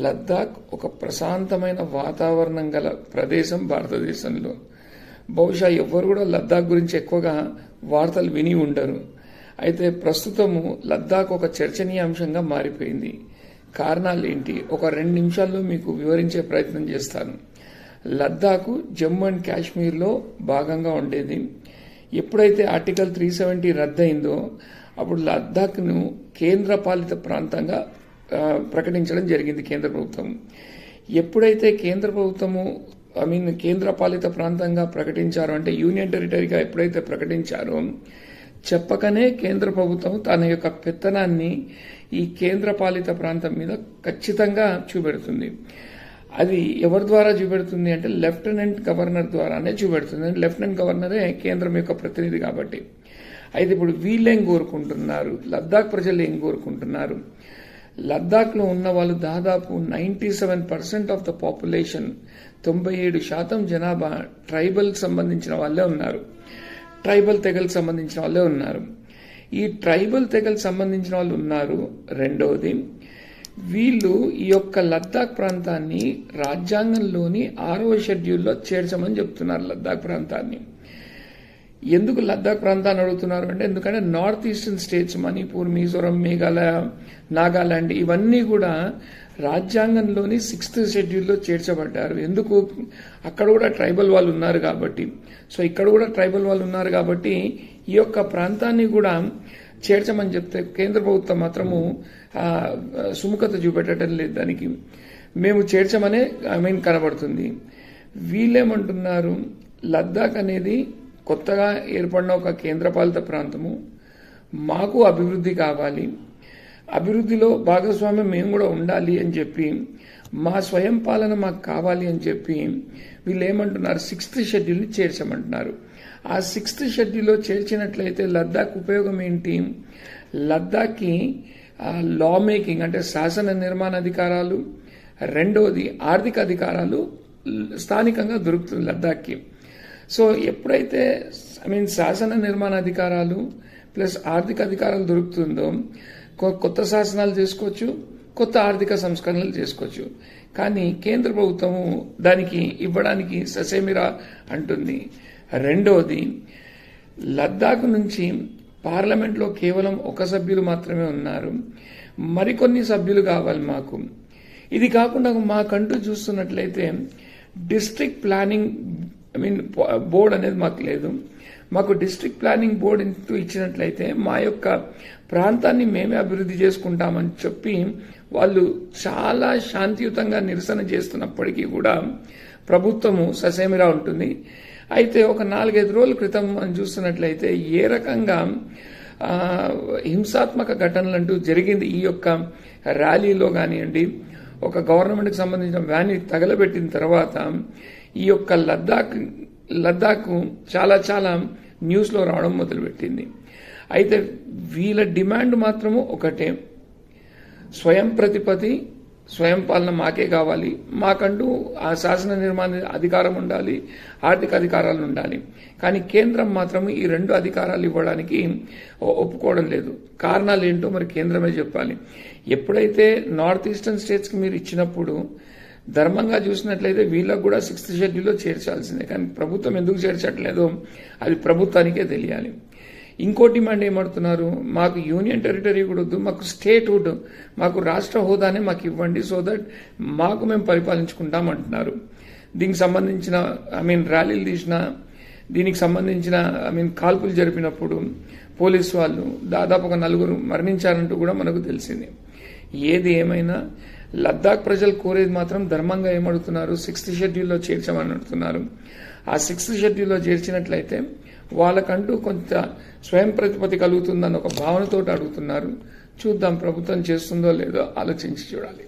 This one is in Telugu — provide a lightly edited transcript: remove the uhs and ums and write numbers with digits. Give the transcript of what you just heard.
లద్దాఖ్ ఒక ప్రశాంతమైన వాతావరణం గల ప్రదేశం భారతదేశంలో. బహుశా ఎవ్వరు కూడా లద్దాఖ్ గురించి ఎక్కువగా వార్తలు విని ఉండరు. అయితే ప్రస్తుతము లద్దాఖ్ ఒక చర్చనీయాంశంగా మారిపోయింది. కారణాలు ఏంటి ఒక 2 నిమిషాల్లో మీకు వివరించే ప్రయత్నం చేస్తాను. లద్దాఖ్ జమ్మూ అండ్ కాశ్మీర్లో భాగంగా ఉండేది. ఎప్పుడైతే ఆర్టికల్ 370 రద్దయిందో అప్పుడు లద్దాఖ్ను కేంద్రపాలిత ప్రాంతంగా ప్రకటించడం జరిగింది కేంద్ర ప్రభుత్వం. ఎప్పుడైతే కేంద్ర ప్రభుత్వము కేంద్రపాలిత ప్రాంతంగా ప్రకటించారో, అంటే యూనియన్ టెరిటరీగా ఎప్పుడైతే ప్రకటించారో, చెప్పకనే కేంద్ర ప్రభుత్వం తన యొక్క పెత్తనాన్ని ఈ కేంద్రపాలిత ప్రాంతం మీద ఖచ్చితంగా చూపెడుతుంది. అది ఎవరి ద్వారా చూపెడుతుంది అంటే లెఫ్టినెంట్ గవర్నర్ ద్వారానే చూపెడుతుంది. లెఫ్టినెంట్ గవర్నరే కేంద్రం యొక్క ప్రతినిధి కాబట్టి. అయితే ఇప్పుడు వీళ్ళేం కోరుకుంటున్నారు, లద్దాఖ్ ప్రజలు ఏం కోరుకుంటున్నారు? లద్దాఖ్లో ఉన్న వాళ్ళు దాదాపు 97% ఆఫ్ ద పాపులేషన్, 97% జనాభా ట్రైబల్ సంబంధించిన వాళ్ళే ఉన్నారు. ట్రైబల్ తెగలకు సంబంధించిన వాళ్ళే ఉన్నారు. ఈ ట్రైబల్ తెగలకు సంబంధించిన వాళ్ళు ఉన్నారు. రెండవది, వీళ్ళు ఈ యొక్క లద్దాఖ్ ప్రాంతాన్ని రాజ్యాంగంలోని 6వ షెడ్యూల్లో చేర్చమని చెప్తున్నారు. లద్దాఖ్ ప్రాంతాన్ని ఎందుకు లద్దాఖ్ ప్రాంతాన్ని అడుగుతున్నారు అంటే, ఎందుకంటే north eastern states Manipur, Mizoram, Meghalaya, Nagaland ఇవన్నీ కూడా రాజ్యాంగంలోని 6th షెడ్యూల్లో చేర్చబడ్డారు. ఎందుకు? అక్కడ కూడా ట్రైబల్ వాళ్ళు ఉన్నారు కాబట్టి. సో ఇక్కడ కూడా ట్రైబల్ వాళ్ళు ఉన్నారు కాబట్టి ఈ యొక్క ప్రాంతాన్ని కూడా చేర్చమని చెప్తే కేంద్ర ప్రభుత్వం మాత్రము సుముఖత చూపెట్టడం లేదు. దానికి మేము చేర్చమనే కనబడుతుంది. వీళ్ళేమంటున్నారు, లద్దాఖ్ అనేది కొత్తగా ఏర్పడిన ఒక కేంద్రపాలిత ప్రాంతము, మాకు అభివృద్ధి కావాలి, అభివృద్ధిలో భాగస్వామ్యం మేము కూడా ఉండాలి అని చెప్పి, మా స్వయం పాలన మాకు కావాలి అని చెప్పి వీళ్ళు ఏమంటున్నారు, 6th షెడ్యూల్ని చేర్చమంటున్నారు. ఆ 6th షెడ్యూల్లో చేర్చినట్లయితే లద్దాఖ్ ఉపయోగం ఏంటి? లద్దాఖ్కి లా మేకింగ్ అంటే శాసన నిర్మాణ అధికారాలు, రెండవది ఆర్థిక అధికారాలు స్థానికంగా దొరుకుతుంది లద్దాఖ్కి. సో ఎప్పుడైతే శాసన నిర్మాణ అధికారాలు ప్లస్ ఆర్థిక అధికారాలు దొరుకుతుందో కొత్త శాసనాలు చేసుకోవచ్చు, కొత్త ఆర్థిక సంస్కరణలు చేసుకోవచ్చు. కానీ కేంద్ర ప్రభుత్వము దానికి ఇవ్వడానికి ససేమిరా అంటుంది. రెండవది, లద్దాఖ్ నుంచి పార్లమెంట్లో కేవలం 1 సభ్యులు మాత్రమే ఉన్నారు, మరికొన్ని సభ్యులు కావాలి మాకు. ఇది కాకుండా మాకంటూ చూస్తున్నట్లయితే డిస్ట్రిక్ట్ ప్లానింగ్ బోర్డ్ అనేది మాకు లేదు. మాకు డిస్ట్రిక్ట్ ప్లానింగ్ బోర్డు ఇచ్చినట్లయితే మా యొక్క ప్రాంతాన్ని మేమే అభివృద్ధి చేసుకుంటామని చెప్పి వాళ్ళు చాలా శాంతియుతంగా నిరసన చేస్తున్నప్పటికీ కూడా ప్రభుత్వము ససేమిరా ఉంటుంది. అయితే ఒక 4-5 రోజుల క్రితం మనం చూస్తున్నట్లయితే ఏ రకంగా హింసాత్మక ఘటనలు అంటూ జరిగింది. ఈ యొక్క ర్యాలీలో కానివ్వండి, ఒక గవర్నమెంట్కి సంబంధించిన వ్యాన్ని తగలబెట్టిన తర్వాత ఈ యొక్క లద్దాఖ్ చాలా చాలా న్యూస్లో రావడం మొదలుపెట్టింది. అయితే వీళ్ళ డిమాండ్ మాత్రము ఒకటే, స్వయం ప్రతిపత్తి, స్వయం పాలన మాకే కావాలి, మాకంటూ ఆ శాసన నిర్మాణ అధికారం ఉండాలి, ఆర్థిక అధికారాలు ఉండాలి. కానీ కేంద్రం మాత్రము ఈ 2 అధికారాలు ఇవ్వడానికి ఒప్పుకోవడం లేదు. కారణాలు ఏంటో మరి కేంద్రమే చెప్పాలి. ఎప్పుడైతే నార్త్ ఈస్టర్న్ స్టేట్స్కి మీరు ఇచ్చినప్పుడు ధర్మంగా చూసినట్లయితే వీళ్ళకు కూడా 6th షెడ్యూల్లో చేర్చాల్సిందే. కానీ ప్రభుత్వం ఎందుకు చేర్చట్లేదో అది ప్రభుత్వానికే తెలియాలి. ఇంకో డిమాండ్ ఏమడుతున్నారు, మాకు యూనియన్ టెరిటరీ కూడా వద్దు, మాకు స్టేట్హుడ్, మాకు రాష్ట్ర హోదానే మాకు ఇవ్వండి, సో దట్ మాకు మేము పరిపాలించుకుంటాం అంటున్నారు. దీనికి సంబంధించిన ర్యాలీలు తీసిన, దీనికి సంబంధించిన కాల్పులు జరిపినప్పుడు పోలీసు వాళ్ళు దాదాపు ఒక 4 మరణించారంటూ కూడా మనకు తెలిసింది. ఏది ఏమైనా లద్దాఖ్ ప్రజలు కోరేది మాత్రం ధర్మంగా ఏమడుతున్నారు, 6th షెడ్యూల్లో చేర్చమని అడుగుతున్నారు. ఆ 6th షెడ్యూల్లో చేర్చినట్లయితే వాళ్ళకంటూ కొంత స్వయం ప్రతిపత్తి కలుగుతుందన్న ఒక భావనతో అడుగుతున్నారు. చూద్దాం ప్రభుత్వం చేస్తుందో లేదో ఆలోచించి చూడాలి.